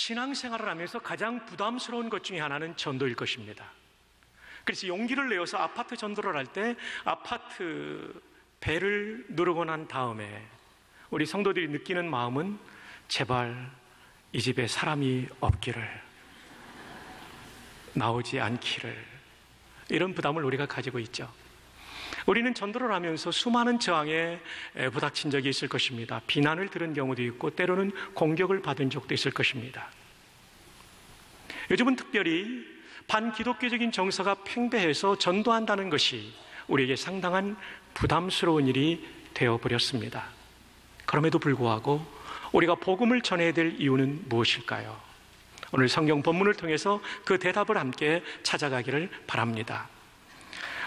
신앙생활을 하면서 가장 부담스러운 것 중에 하나는 전도일 것입니다. 그래서 용기를 내어서 아파트 전도를 할 때 아파트 벨을 누르고 난 다음에 우리 성도들이 느끼는 마음은 제발 이 집에 사람이 없기를, 나오지 않기를, 이런 부담을 우리가 가지고 있죠. 우리는 전도를 하면서 수많은 저항에 부닥친 적이 있을 것입니다. 비난을 들은 경우도 있고 때로는 공격을 받은 적도 있을 것입니다. 요즘은 특별히 반기독교적인 정서가 팽배해서 전도한다는 것이 우리에게 상당한 부담스러운 일이 되어버렸습니다. 그럼에도 불구하고 우리가 복음을 전해야 될 이유는 무엇일까요? 오늘 성경 본문을 통해서 그 대답을 함께 찾아가기를 바랍니다.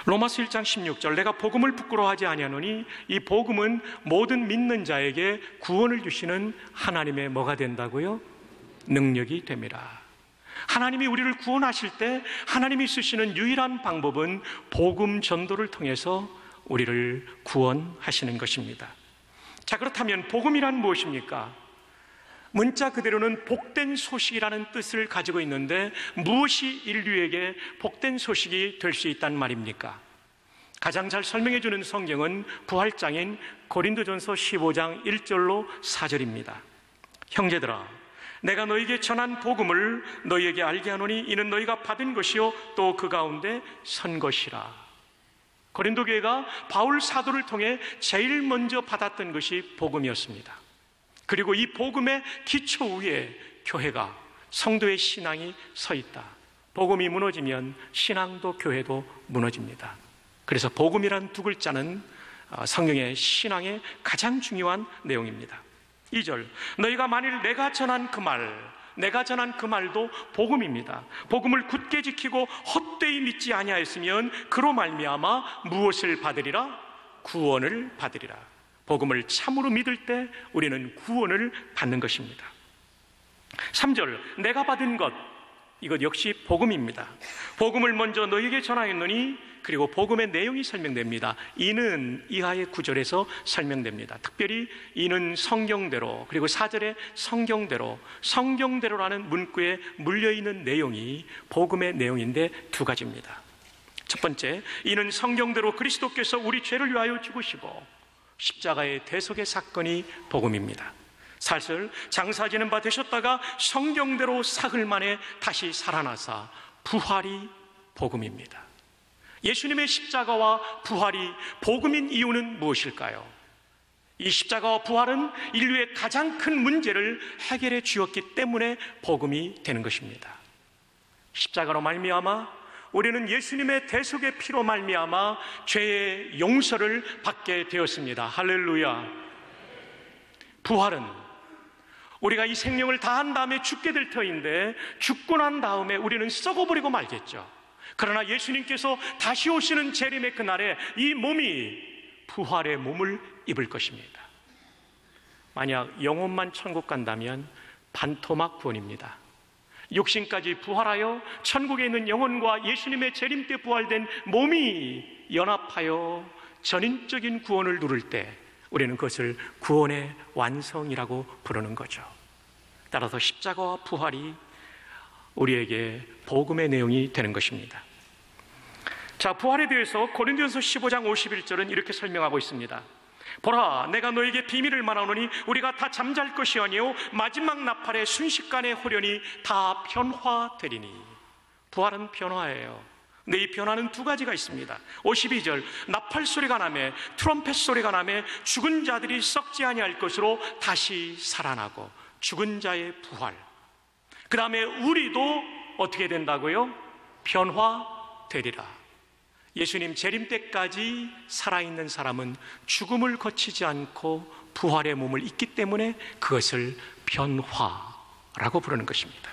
로마서 1장 16절, 내가 복음을 부끄러워하지 아니하노니 이 복음은 모든 믿는 자에게 구원을 주시는 하나님의 뭐가 된다고요? 능력이 됩니다. 하나님이 우리를 구원하실 때 하나님이 쓰시는 유일한 방법은 복음 전도를 통해서 우리를 구원하시는 것입니다. 자, 그렇다면 복음이란 무엇입니까? 문자 그대로는 복된 소식이라는 뜻을 가지고 있는데 무엇이 인류에게 복된 소식이 될 수 있단 말입니까? 가장 잘 설명해 주는 성경은 부활장인 고린도전서 15장 1절로 4절입니다. 형제들아, 내가 너에게 전한 복음을 너희에게 알게 하노니 이는 너희가 받은 것이요 또 그 가운데 선 것이라. 고린도 교회가 바울 사도를 통해 제일 먼저 받았던 것이 복음이었습니다. 그리고 이 복음의 기초 위에 교회가, 성도의 신앙이 서 있다. 복음이 무너지면 신앙도 교회도 무너집니다. 그래서 복음이란 두 글자는 성경의 신앙의 가장 중요한 내용입니다. 2절, 너희가 만일 내가 전한 그 말도 복음입니다. 복음을 굳게 지키고 헛되이 믿지 아니하였으면 그로 말미암아 무엇을 받으리라? 구원을 받으리라. 복음을 참으로 믿을 때 우리는 구원을 받는 것입니다. 3절, 내가 받은 것, 이것 역시 복음입니다. 복음을 먼저 너희에게 전하였노니, 그리고 복음의 내용이 설명됩니다. 이는 이하의 9절에서 설명됩니다. 특별히 이는 성경대로, 그리고 4절에 성경대로라는 문구에 물려있는 내용이 복음의 내용인데 두 가지입니다. 첫 번째, 이는 성경대로 그리스도께서 우리 죄를 위하여 죽으시고 십자가의 대속의 사건이 복음입니다. 사실 장사지는 바 되셨다가 성경대로 사흘 만에 다시 살아나사 부활이 복음입니다. 예수님의 십자가와 부활이 복음인 이유는 무엇일까요? 이 십자가와 부활은 인류의 가장 큰 문제를 해결해 주었기 때문에 복음이 되는 것입니다. 십자가로 말미암아 우리는 예수님의 대속의 피로 말미암아 죄의 용서를 받게 되었습니다. 할렐루야. 부활은 우리가 이 생명을 다한 다음에 죽게 될 터인데 죽고 난 다음에 우리는 썩어버리고 말겠죠. 그러나 예수님께서 다시 오시는 재림의 그날에 이 몸이 부활의 몸을 입을 것입니다. 만약 영혼만 천국 간다면 반토막 구원입니다. 육신까지 부활하여 천국에 있는 영혼과 예수님의 재림 때 부활된 몸이 연합하여 전인적인 구원을 누릴 때 우리는 그것을 구원의 완성이라고 부르는 거죠. 따라서 십자가와 부활이 우리에게 복음의 내용이 되는 것입니다. 자, 부활에 대해서 고린도전서 15장 51절은 이렇게 설명하고 있습니다. 보라, 내가 너에게 비밀을 말하노니 우리가 다 잠잘 것이 아니요 마지막 나팔의 순식간에 호련히 다 변화되리니. 부활은 변화예요. 근데 이 변화는 두 가지가 있습니다. 52절, 나팔 소리가 나매 트럼펫 소리가 나매 죽은 자들이 썩지 아니할 것으로 다시 살아나고, 죽은 자의 부활. 그 다음에 우리도 어떻게 된다고요? 변화되리라. 예수님 재림 때까지 살아있는 사람은 죽음을 거치지 않고 부활의 몸을 입기 때문에 그것을 변화라고 부르는 것입니다.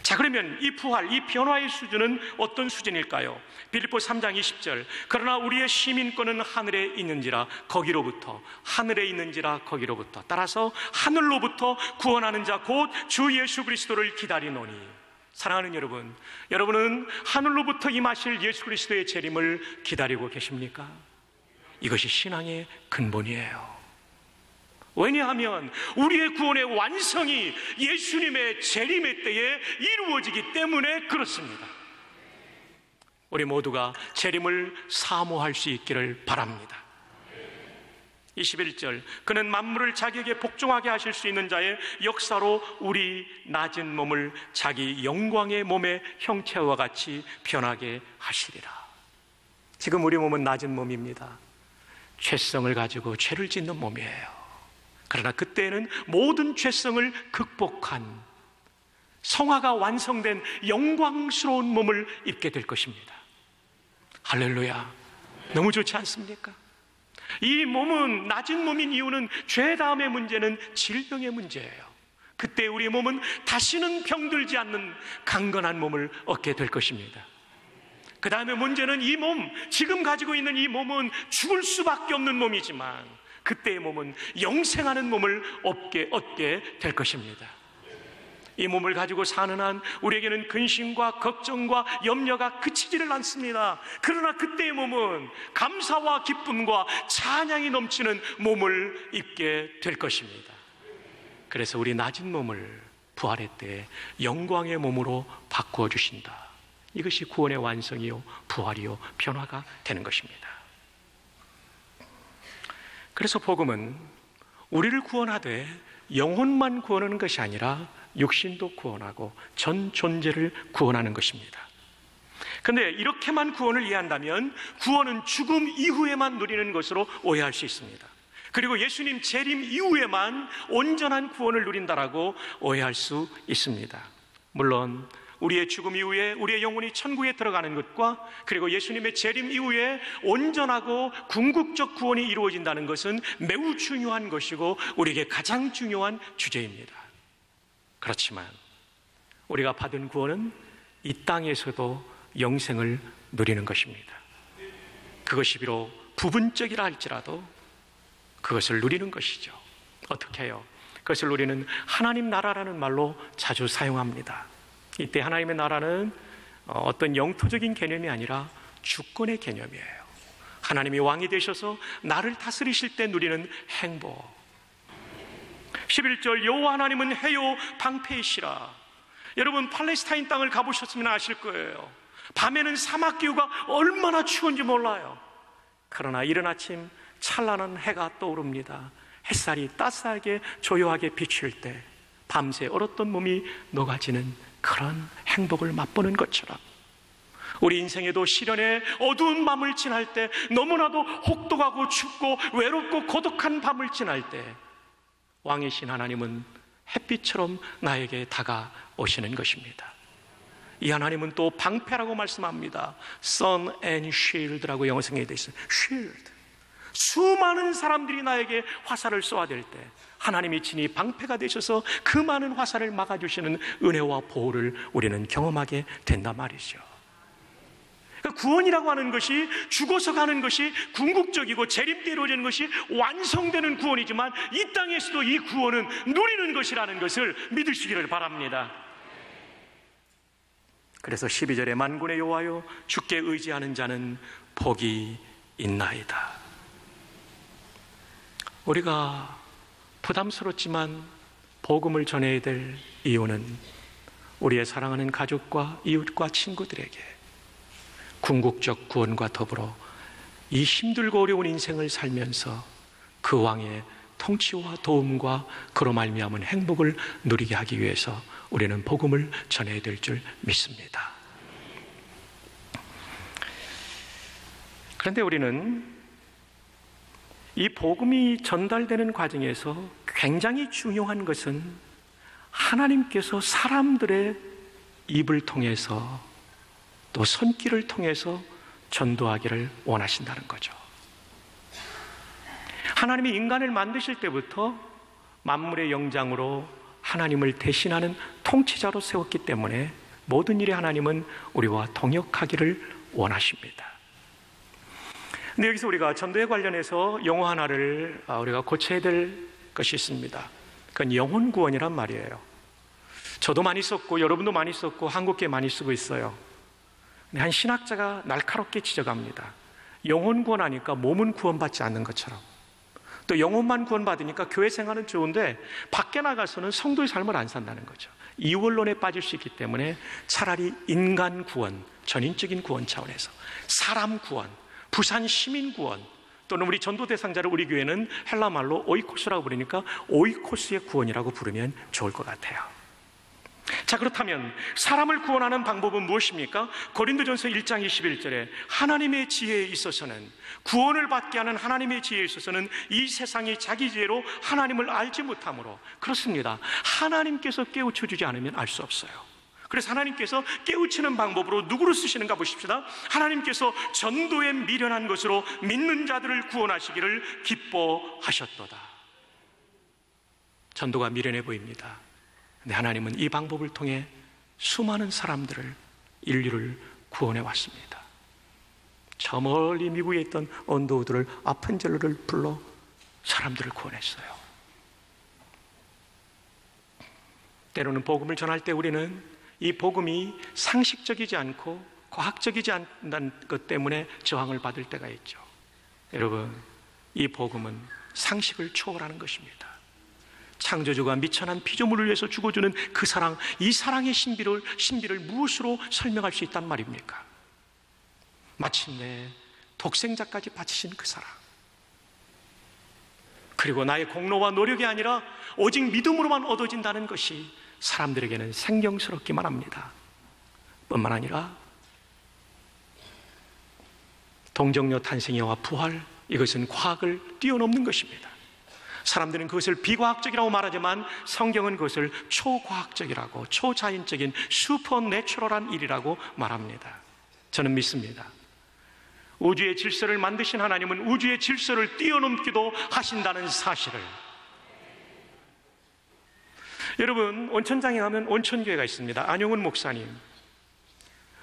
자, 그러면 이 부활, 이 변화의 수준은 어떤 수준일까요? 빌립보 3장 20절, 그러나 우리의 시민권은 하늘에 있는지라 거기로부터, 하늘에 있는지라 거기로부터. 따라서 하늘로부터 구원하는 자 곧 주 예수 그리스도를 기다리노니. 사랑하는 여러분, 여러분은 하늘로부터 임하실 예수 그리스도의 재림을 기다리고 계십니까? 이것이 신앙의 근본이에요. 왜냐하면 우리의 구원의 완성이 예수님의 재림의 때에 이루어지기 때문에 그렇습니다. 우리 모두가 재림을 사모할 수 있기를 바랍니다. 21절, 그는 만물을 자기에게 복종하게 하실 수 있는 자의 역사로 우리 낮은 몸을 자기 영광의 몸의 형체와 같이 변하게 하시리라. 지금 우리 몸은 낮은 몸입니다. 죄성을 가지고 죄를 짓는 몸이에요. 그러나 그때는 모든 죄성을 극복한 성화가 완성된 영광스러운 몸을 입게 될 것입니다. 할렐루야. 너무 좋지 않습니까? 이 몸은 낮은 몸인 이유는 죄 다음의 문제는 질병의 문제예요. 그때 우리 몸은 다시는 병들지 않는 강건한 몸을 얻게 될 것입니다. 그 다음에 문제는 이 몸, 지금 가지고 있는 이 몸은 죽을 수밖에 없는 몸이지만 그때의 몸은 영생하는 몸을 얻게 될 것입니다. 이 몸을 가지고 사는 한 우리에게는 근심과 걱정과 염려가 그치지를 않습니다. 그러나 그때의 몸은 감사와 기쁨과 찬양이 넘치는 몸을 입게 될 것입니다. 그래서 우리 낮은 몸을 부활의 때에 영광의 몸으로 바꾸어 주신다. 이것이 구원의 완성이요 부활이요 변화가 되는 것입니다. 그래서 복음은 우리를 구원하되 영혼만 구원하는 것이 아니라 육신도 구원하고 전 존재를 구원하는 것입니다. 그런데 이렇게만 구원을 이해한다면 구원은 죽음 이후에만 누리는 것으로 오해할 수 있습니다. 그리고 예수님 재림 이후에만 온전한 구원을 누린다라고 오해할 수 있습니다. 물론 우리의 죽음 이후에 우리의 영혼이 천국에 들어가는 것과 그리고 예수님의 재림 이후에 온전하고 궁극적 구원이 이루어진다는 것은 매우 중요한 것이고 우리에게 가장 중요한 주제입니다. 그렇지만 우리가 받은 구원은 이 땅에서도 영생을 누리는 것입니다. 그것이 비록 부분적이라 할지라도 그것을 누리는 것이죠. 어떻게 해요? 그것을 누리는 하나님 나라라는 말로 자주 사용합니다. 이때 하나님의 나라는 어떤 영토적인 개념이 아니라 주권의 개념이에요. 하나님이 왕이 되셔서 나를 다스리실 때 누리는 행복. 11절, 여호와 하나님은 해요 방패이시라. 여러분 팔레스타인 땅을 가보셨으면 아실 거예요. 밤에는 사막 기후가 얼마나 추운지 몰라요. 그러나 이른 아침 찬란한 해가 떠오릅니다. 햇살이 따스하게 조용하게 비칠 때 밤새 얼었던 몸이 녹아지는 그런 행복을 맛보는 것처럼 우리 인생에도 시련의 어두운 밤을 지날 때, 너무나도 혹독하고 춥고 외롭고 고독한 밤을 지날 때 왕이신 하나님은 햇빛처럼 나에게 다가오시는 것입니다. 이 하나님은 또 방패라고 말씀합니다. Sun and Shield라고 영어 성경에 되어 있어요. Shield. 수많은 사람들이 나에게 화살을 쏘아댈 때 하나님이 친히 방패가 되셔서 그 많은 화살을 막아주시는 은혜와 보호를 우리는 경험하게 된단 말이죠. 그러니까 구원이라고 하는 것이 죽어서 가는 것이 궁극적이고 재림 때 이루어지는 것이 완성되는 구원이지만 이 땅에서도 이 구원은 누리는 것이라는 것을 믿으시기를 바랍니다. 그래서 12절에 만군의 여호와여 주께 의지하는 자는 복이 있나이다. 우리가 부담스럽지만 복음을 전해야 될 이유는 우리의 사랑하는 가족과 이웃과 친구들에게 궁극적 구원과 더불어 이 힘들고 어려운 인생을 살면서 그 왕의 통치와 도움과 그로 말미암은 행복을 누리게 하기 위해서 우리는 복음을 전해야 될 줄 믿습니다. 그런데 우리는 이 복음이 전달되는 과정에서 굉장히 중요한 것은 하나님께서 사람들의 입을 통해서 또 손길을 통해서 전도하기를 원하신다는 거죠. 하나님이 인간을 만드실 때부터 만물의 영장으로 하나님을 대신하는 통치자로 세웠기 때문에 모든 일에 하나님은 우리와 동역하기를 원하십니다. 근데 여기서 우리가 전도에 관련해서 용어 하나를 우리가 고쳐야 될 것이 있습니다. 그건 영혼 구원이란 말이에요. 저도 많이 썼고 여러분도 많이 썼고 한국계 많이 쓰고 있어요. 근데 한 신학자가 날카롭게 지적합니다. 영혼 구원하니까 몸은 구원받지 않는 것처럼 또 영혼만 구원받으니까 교회 생활은 좋은데 밖에 나가서는 성도의 삶을 안 산다는 거죠. 이원론에 빠질 수 있기 때문에 차라리 인간 구원, 전인적인 구원 차원에서 사람 구원, 부산 시민 구원, 또는 우리 전도 대상자를 우리 교회는 헬라 말로 오이코스라고 부르니까 오이코스의 구원이라고 부르면 좋을 것 같아요. 자, 그렇다면 사람을 구원하는 방법은 무엇입니까? 고린도전서 1장 21절에 하나님의 지혜에 있어서는, 구원을 받게 하는 하나님의 지혜에 있어서는 이 세상이 자기 지혜로 하나님을 알지 못하므로, 그렇습니다. 하나님께서 깨우쳐 주지 않으면 알 수 없어요. 그래서 하나님께서 깨우치는 방법으로 누구를 쓰시는가 보십시다. 하나님께서 전도에 미련한 것으로 믿는 자들을 구원하시기를 기뻐하셨도다. 전도가 미련해 보입니다. 근데 하나님은 이 방법을 통해 수많은 사람들을, 인류를 구원해 왔습니다. 저 멀리 미국에 있던 언더우드를, 아펜젤러를 불러 사람들을 구원했어요. 때로는 복음을 전할 때 우리는 이 복음이 상식적이지 않고 과학적이지 않는 것 때문에 저항을 받을 때가 있죠. 여러분, 이 복음은 상식을 초월하는 것입니다. 창조주가 미천한 피조물을 위해서 죽어주는 그 사랑, 이 사랑의 신비를 무엇으로 설명할 수 있단 말입니까? 마침내 독생자까지 바치신 그 사랑, 그리고 나의 공로와 노력이 아니라 오직 믿음으로만 얻어진다는 것이 사람들에게는 생경스럽기만 합니다. 뿐만 아니라 동정녀 탄생이와 부활, 이것은 과학을 뛰어넘는 것입니다. 사람들은 그것을 비과학적이라고 말하지만 성경은 그것을 초과학적이라고, 초자연적인 슈퍼내추럴한 일이라고 말합니다. 저는 믿습니다. 우주의 질서를 만드신 하나님은 우주의 질서를 뛰어넘기도 하신다는 사실을. 여러분, 온천장에 가면 온천교회가 있습니다. 안용훈 목사님,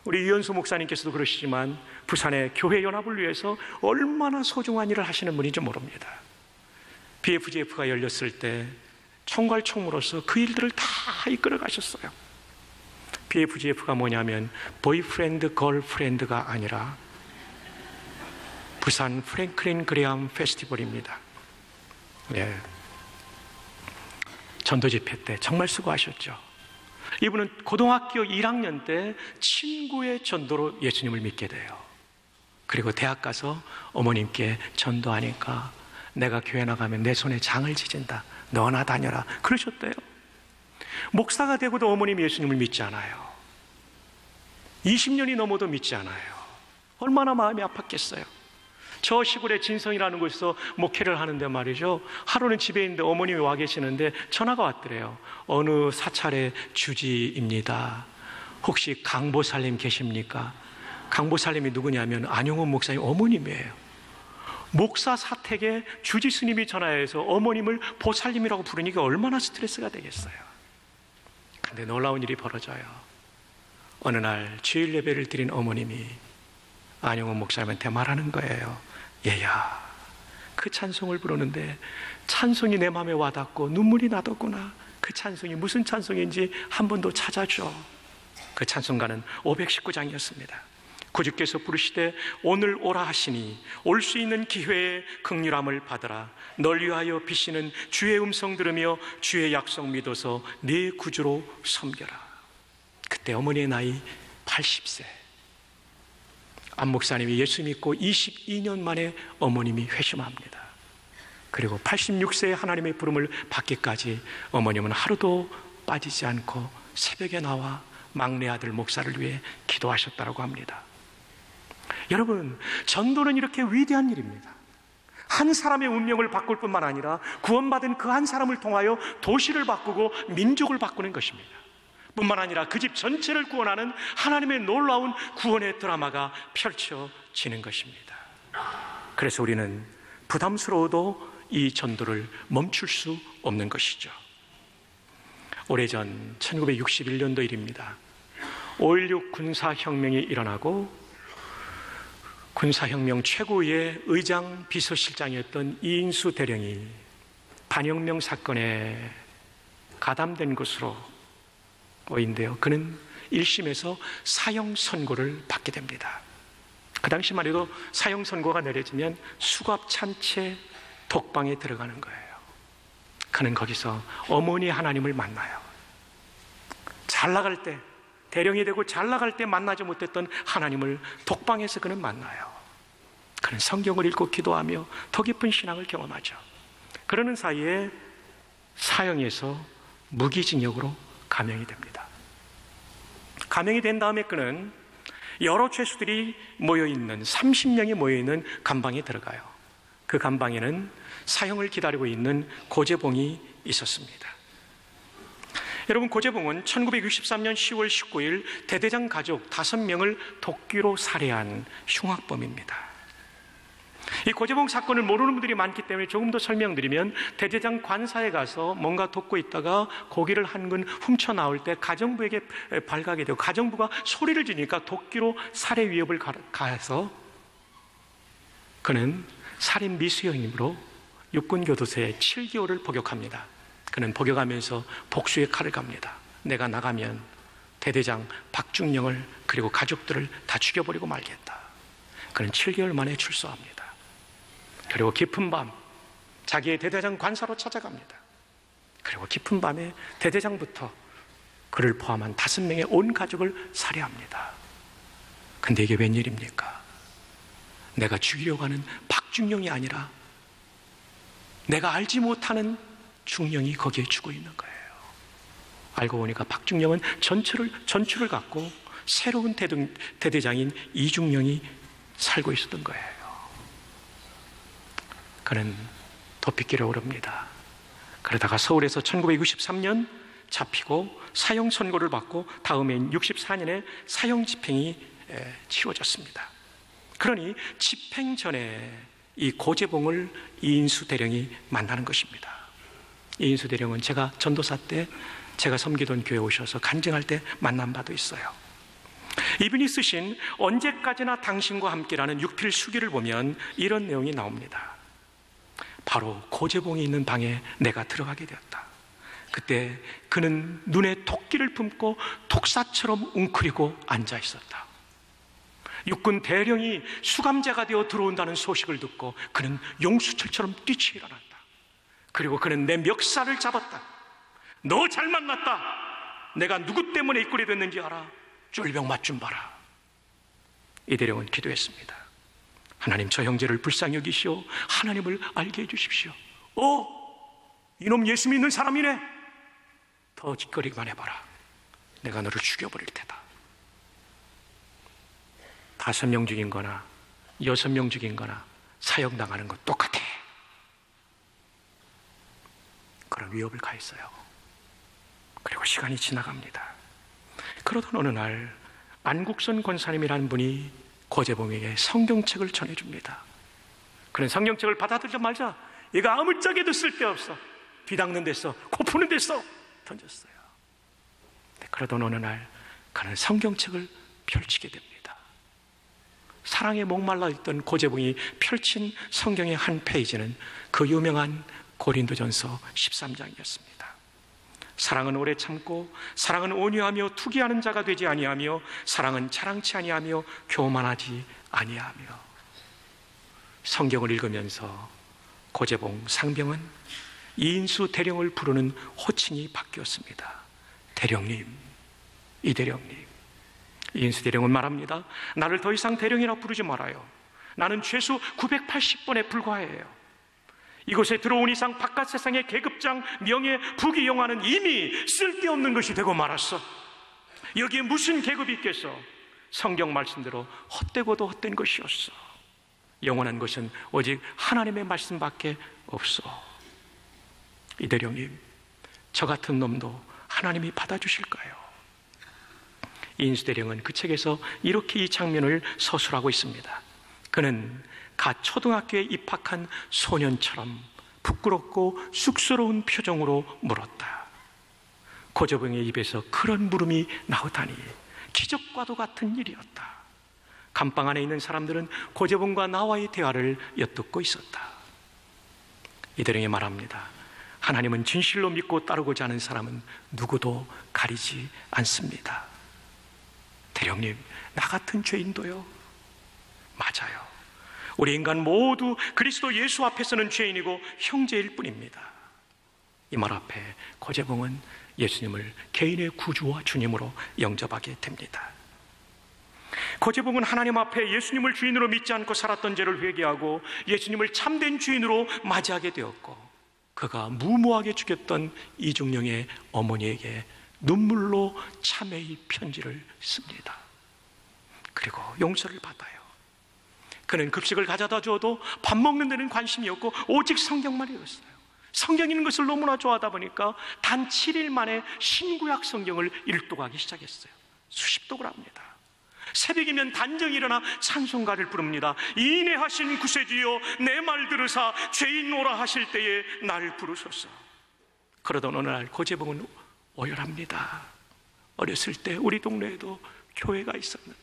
우리 유현수 목사님께서도 그러시지만 부산의 교회 연합을 위해서 얼마나 소중한 일을 하시는 분인지 모릅니다. BFGF가 열렸을 때 총괄총무로서 그 일들을 다 이끌어 가셨어요. BFGF가 뭐냐면 보이프렌드, 걸프렌드가 아니라 부산 프랭클린 그레암 페스티벌입니다. 네. 전도 집회 때 정말 수고하셨죠. 이분은 고등학교 1학년 때 친구의 전도로 예수님을 믿게 돼요. 그리고 대학 가서 어머님께 전도하니까 내가 교회 나가면 내 손에 장을 지진다, 너나 다녀라 그러셨대요. 목사가 되고도 어머님이 예수님을 믿지 않아요. 20년이 넘어도 믿지 않아요. 얼마나 마음이 아팠겠어요. 저 시골의 진성이라는 곳에서 목회를 하는데 말이죠, 하루는 집에 있는데 어머님이 와 계시는데 전화가 왔더래요. 어느 사찰의 주지입니다. 혹시 강보살님 계십니까? 강보살님이 누구냐면 안용훈 목사님 어머님이에요. 목사 사택에 주지 스님이 전화해서 어머님을 보살님이라고 부르니까 얼마나 스트레스가 되겠어요. 근데 놀라운 일이 벌어져요. 어느 날 주일 예배를 드린 어머님이 안용훈 목사님한테 말하는 거예요. 얘야, 그 찬송을 부르는데 찬송이 내 마음에 와닿고 눈물이 나더구나. 그 찬송이 무슨 찬송인지 한 번 더 찾아줘. 그 찬송가는 519장이었습니다. 구주께서 부르시되 오늘 오라 하시니 올 수 있는 기회에 긍휼함을 받으라. 널 위하여 비시는 주의 음성 들으며 주의 약속 믿어서 네 구주로 섬겨라. 그때 어머니의 나이 80세. 안 목사님이 예수 믿고 22년 만에 어머님이 회심합니다. 그리고 86세에 하나님의 부름을 받기까지 어머님은 하루도 빠지지 않고 새벽에 나와 막내 아들 목사를 위해 기도하셨다고 합니다. 여러분, 전도는 이렇게 위대한 일입니다. 한 사람의 운명을 바꿀 뿐만 아니라 구원받은 그 한 사람을 통하여 도시를 바꾸고 민족을 바꾸는 것입니다. 뿐만 아니라 그 집 전체를 구원하는 하나님의 놀라운 구원의 드라마가 펼쳐지는 것입니다. 그래서 우리는 부담스러워도 이 전도를 멈출 수 없는 것이죠. 오래전 1961년도 일입니다. 5.16 군사혁명이 일어나고 군사혁명 최고의 의장 비서실장이었던 이인수 대령이 반혁명 사건에 가담된 것으로 보인데요. 그는 1심에서 사형 선고를 받게 됩니다. 그 당시만 해도 사형 선고가 내려지면 수갑 찬 채 독방에 들어가는 거예요. 그는 거기서 어머니 하나님을 만나요. 잘 나갈 때, 대령이 되고 잘 나갈 때 만나지 못했던 하나님을 독방에서 그는 만나요. 그는 성경을 읽고 기도하며 더 깊은 신앙을 경험하죠. 그러는 사이에 사형에서 무기징역으로 감형이 됩니다. 감형이 된 다음에 그는 여러 죄수들이 모여있는 30명이 모여있는 감방에 들어가요. 그 감방에는 사형을 기다리고 있는 고재봉이 있었습니다. 여러분, 고재봉은 1963년 10월 19일 대대장 가족 5명을 도끼로 살해한 흉악범입니다. 이 고재봉 사건을 모르는 분들이 많기 때문에 조금 더 설명드리면, 대대장 관사에 가서 뭔가 돕고 있다가 고기를 한 근 훔쳐 나올 때 가정부에게 발각이 되고, 가정부가 소리를 지르니까 도끼로 살해 위협을 가해서 그는 살인 미수형으로 육군교도소에 7개월을 복역합니다. 그는 복역하면서 복수의 칼을 갑니다. 내가 나가면 대대장 박중령을 그리고 가족들을 다 죽여버리고 말겠다. 그는 7개월 만에 출소합니다. 그리고 깊은 밤 자기의 대대장 관사로 찾아갑니다. 그리고 깊은 밤에 대대장부터 그를 포함한 5명의 온 가족을 살해합니다. 근데 이게 웬일입니까? 내가 죽이려고 하는 박중령이 아니라 내가 알지 못하는 중령이 거기에 죽어 있는 거예요. 알고 보니까 박중령은 전추를 갖고 새로운 대대장인 이중령이 살고 있었던 거예요. 그는 도피길에 오릅니다. 그러다가 서울에서 1963년 잡히고 사형 선고를 받고 다음해인 64년에 사형 집행이 치러졌습니다. 그러니 집행 전에 이 고재봉을 이인수 대령이 만나는 것입니다. 이인수 대령은 제가 전도사 때 제가 섬기던 교회에 오셔서 간증할 때 만난 바도 있어요. 이분이 쓰신 언제까지나 당신과 함께라는 육필 수기를 보면 이런 내용이 나옵니다. 바로 고재봉이 있는 방에 내가 들어가게 되었다. 그때 그는 눈에 토끼를 품고 독사처럼 웅크리고 앉아 있었다. 육군 대령이 수감자가 되어 들어온다는 소식을 듣고 그는 용수철처럼 뛰치 일어났다. 그리고 그는 내 멱살을 잡았다. 너 잘 만났다. 내가 누구 때문에 입구리 됐는지 알아? 쫄병 맛 좀 봐라. 이 대령은 기도했습니다. 하나님, 저 형제를 불쌍히 여기시오. 하나님을 알게 해주십시오. 이놈 예수 믿는 사람이네. 더 짓거리기만 해봐라. 내가 너를 죽여버릴 테다. 5명 죽인 거나 6명 죽인 거나 사형당하는 건 똑같아. 그런 위협을 가했어요. 그리고 시간이 지나갑니다. 그러던 어느 날 안국선 권사님이라는 분이 고재봉에게 성경책을 전해줍니다. 그는 성경책을 받아들자마자 얘가 아무짝에도 쓸데없어. 뒤닦는 데서, 코 푸는 데서 던졌어요. 그러던 어느 날 그는 성경책을 펼치게 됩니다. 사랑에 목말라 있던 고재봉이 펼친 성경의 한 페이지는 그 유명한 고린도전서 13장이었습니다. 사랑은 오래 참고, 사랑은 온유하며 투기하는 자가 되지 아니하며, 사랑은 자랑치 아니하며 교만하지 아니하며. 성경을 읽으면서 고재봉 상병은 이인수 대령을 부르는 호칭이 바뀌었습니다. 대령님, 이 대령님. 이인수 대령은 말합니다. 나를 더 이상 대령이라 부르지 말아요. 나는 최소 980번에 불과해요. 이곳에 들어온 이상 바깥 세상의 계급장, 명예, 부귀, 영화는 이미 쓸데없는 것이 되고 말았어. 여기에 무슨 계급이 있겠어? 성경 말씀대로 헛되고도 헛된 것이었어. 영원한 것은 오직 하나님의 말씀밖에 없어. 이 대령님, 저 같은 놈도 하나님이 받아주실까요? 이인수 대령은 그 책에서 이렇게 이 장면을 서술하고 있습니다. 그는 갓 초등학교에 입학한 소년처럼 부끄럽고 쑥스러운 표정으로 물었다. 고재봉의 입에서 그런 물음이 나오다니 기적과도 같은 일이었다. 감방 안에 있는 사람들은 고재봉과 나와의 대화를 엿듣고 있었다. 이 대령이 말합니다. 하나님은 진실로 믿고 따르고자 하는 사람은 누구도 가리지 않습니다. 대령님, 나 같은 죄인도요. 맞아요. 우리 인간 모두 그리스도 예수 앞에서는 죄인이고 형제일 뿐입니다. 이 말 앞에 고재봉은 예수님을 개인의 구주와 주님으로 영접하게 됩니다. 고재봉은 하나님 앞에 예수님을 주인으로 믿지 않고 살았던 죄를 회개하고 예수님을 참된 주인으로 맞이하게 되었고, 그가 무모하게 죽였던 이중령의 어머니에게 눈물로 참회의 편지를 씁니다. 그리고 용서를 받아요. 그는 급식을 가져다 주어도 밥 먹는 데는 관심이 없고 오직 성경만 읽었어요. 성경 읽는 것을 너무나 좋아하다 보니까 단 7일 만에 신구약 성경을 일독하기 시작했어요. 수십 독을 합니다. 새벽이면 단정히 일어나 찬송가를 부릅니다. 인애하신 구세주여 내 말 들으사 죄인 오라 하실 때에 날 부르소서. 그러던 어느 날 고재봉은 오열합니다. 어렸을 때 우리 동네에도 교회가 있었는데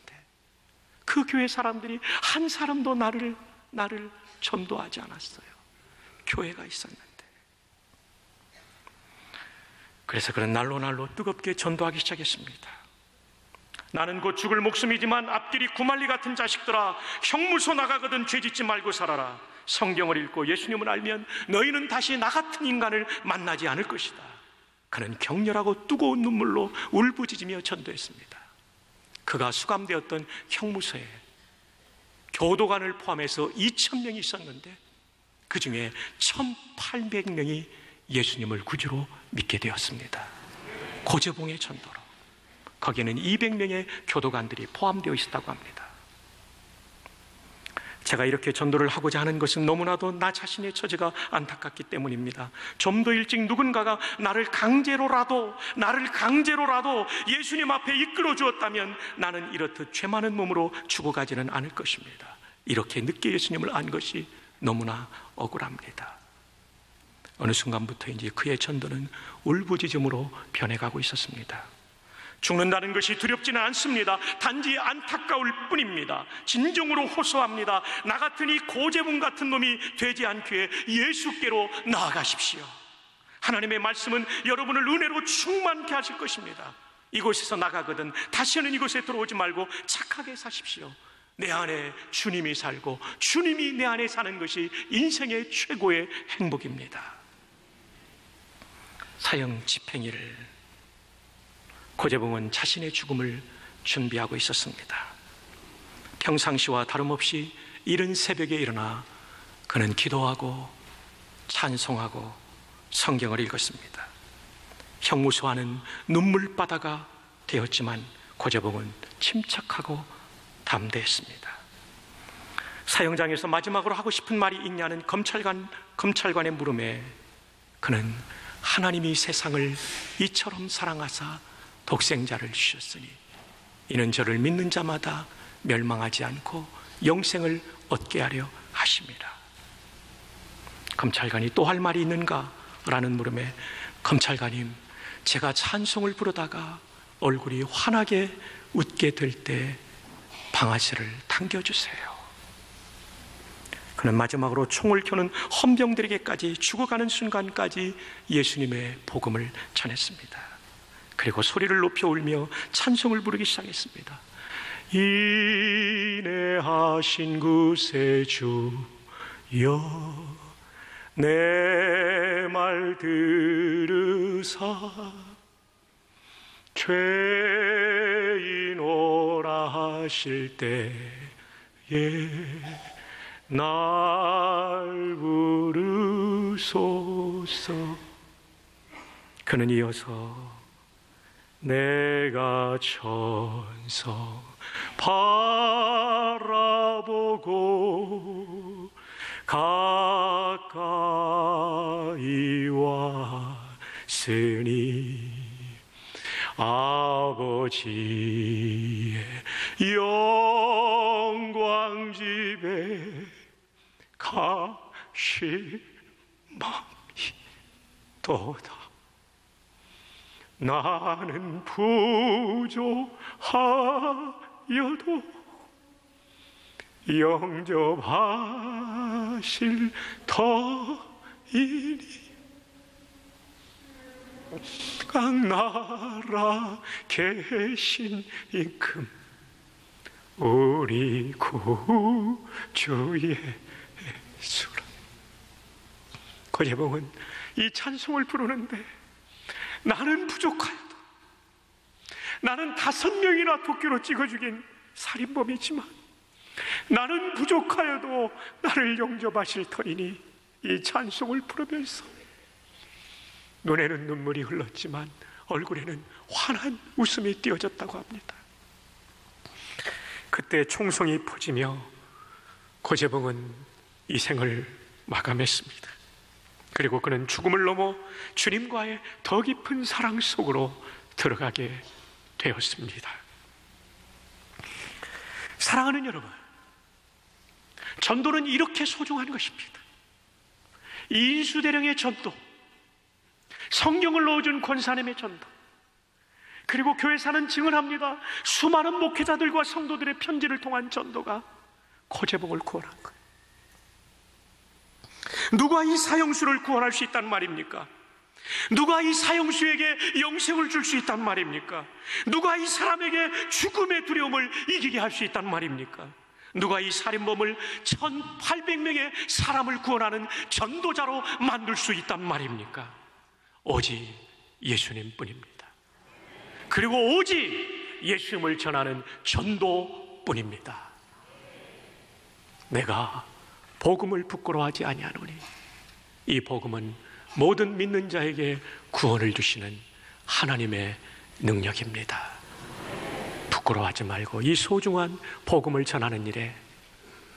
그 교회 사람들이 한 사람도 나를 전도하지 않았어요. 교회가 있었는데. 그래서 그는 날로 뜨겁게 전도하기 시작했습니다. 나는 곧 죽을 목숨이지만 앞길이 구말리 같은 자식들아, 형무소 나가거든 죄짓지 말고 살아라. 성경을 읽고 예수님을 알면 너희는 다시 나 같은 인간을 만나지 않을 것이다. 그는 격렬하고 뜨거운 눈물로 울부짖으며 전도했습니다. 그가 수감되었던 형무소에 교도관을 포함해서 2,000명이 있었는데 그 중에 1,800명이 예수님을 구주로 믿게 되었습니다. 고재봉의 전도로. 거기에는 200명의 교도관들이 포함되어 있었다고 합니다. 제가 이렇게 전도를 하고자 하는 것은 너무나도 나 자신의 처지가 안타깝기 때문입니다. 좀 더 일찍 누군가가 나를 강제로라도 예수님 앞에 이끌어 주었다면 나는 이렇듯 죄 많은 몸으로 죽어가지는 않을 것입니다. 이렇게 늦게 예수님을 안 것이 너무나 억울합니다. 어느 순간부터인지 그의 전도는 울부짖음으로 변해가고 있었습니다. 죽는다는 것이 두렵지는 않습니다. 단지 안타까울 뿐입니다. 진정으로 호소합니다. 나 같은 이 고재봉 같은 놈이 되지 않기에 예수께로 나아가십시오. 하나님의 말씀은 여러분을 은혜로 충만케 하실 것입니다. 이곳에서 나가거든 다시는 이곳에 들어오지 말고 착하게 사십시오. 내 안에 주님이 살고 주님이 내 안에 사는 것이 인생의 최고의 행복입니다. 사형 집행일을 고재봉은 자신의 죽음을 준비하고 있었습니다. 평상시와 다름없이 이른 새벽에 일어나 그는 기도하고 찬송하고 성경을 읽었습니다. 형무소 안은 눈물바다가 되었지만 고재봉은 침착하고 담대했습니다. 사형장에서 마지막으로 하고 싶은 말이 있냐는 검찰관의 물음에 그는 하나님이 세상을 이처럼 사랑하사 독생자를 주셨으니 이는 저를 믿는 자마다 멸망하지 않고 영생을 얻게 하려 하심이라. 검찰관이 또 할 말이 있는가? 라는 물음에 검찰관님, 제가 찬송을 부르다가 얼굴이 환하게 웃게 될 때 방아쇠를 당겨주세요. 그는 마지막으로 총을 켜는 헌병들에게까지 죽어가는 순간까지 예수님의 복음을 전했습니다. 그리고 소리를 높여 울며 찬송을 부르기 시작했습니다. 인애하신 구세주여 내 말 들으사 죄인 오라 하실 때에 날 부르소서. 그는 이어서 내가 천성 바라보고 가까이 왔으니 아버지의 영광 집에 가실망이도다. 나는 부족하여도 영접하실 터이니 각 나라 계신 임금 우리 구주의 예수라. 고재봉은 이 찬송을 부르는데 나는 부족하여도, 나는 5명이나 도끼로 찍어 죽인 살인범이지만 나는 부족하여도 나를 용접하실 터이니, 이 찬송을 부르면서 눈에는 눈물이 흘렀지만 얼굴에는 환한 웃음이 띄어졌다고 합니다. 그때 총성이 퍼지며 고재봉은 이 생을 마감했습니다. 그리고 그는 죽음을 넘어 주님과의 더 깊은 사랑 속으로 들어가게 되었습니다. 사랑하는 여러분, 전도는 이렇게 소중한 것입니다. 인수대령의 전도, 성경을 넣어준 권사님의 전도, 그리고 교회사는 증언합니다. 수많은 목회자들과 성도들의 편지를 통한 전도가 고재봉을 구원한 거예요. 누가 이 사형수를 구원할 수 있단 말입니까? 누가 이 사형수에게 영생을 줄 수 있단 말입니까? 누가 이 사람에게 죽음의 두려움을 이기게 할 수 있단 말입니까? 누가 이 살인범을 1800명의 사람을 구원하는 전도자로 만들 수 있단 말입니까? 오직 예수님뿐입니다. 그리고 오직 예수님을 전하는 전도뿐입니다. 내가 복음을 부끄러워하지 아니하노니, 이 복음은 모든 믿는 자에게 구원을 주시는 하나님의 능력입니다. 부끄러워하지 말고 이 소중한 복음을 전하는 일에,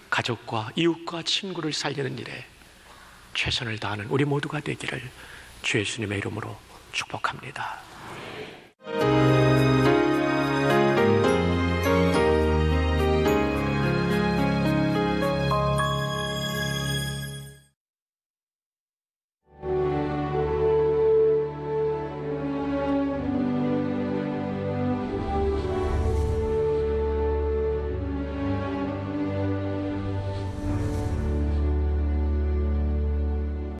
가족과 이웃과 친구를 살리는 일에 최선을 다하는 우리 모두가 되기를 주 예수님의 이름으로 축복합니다.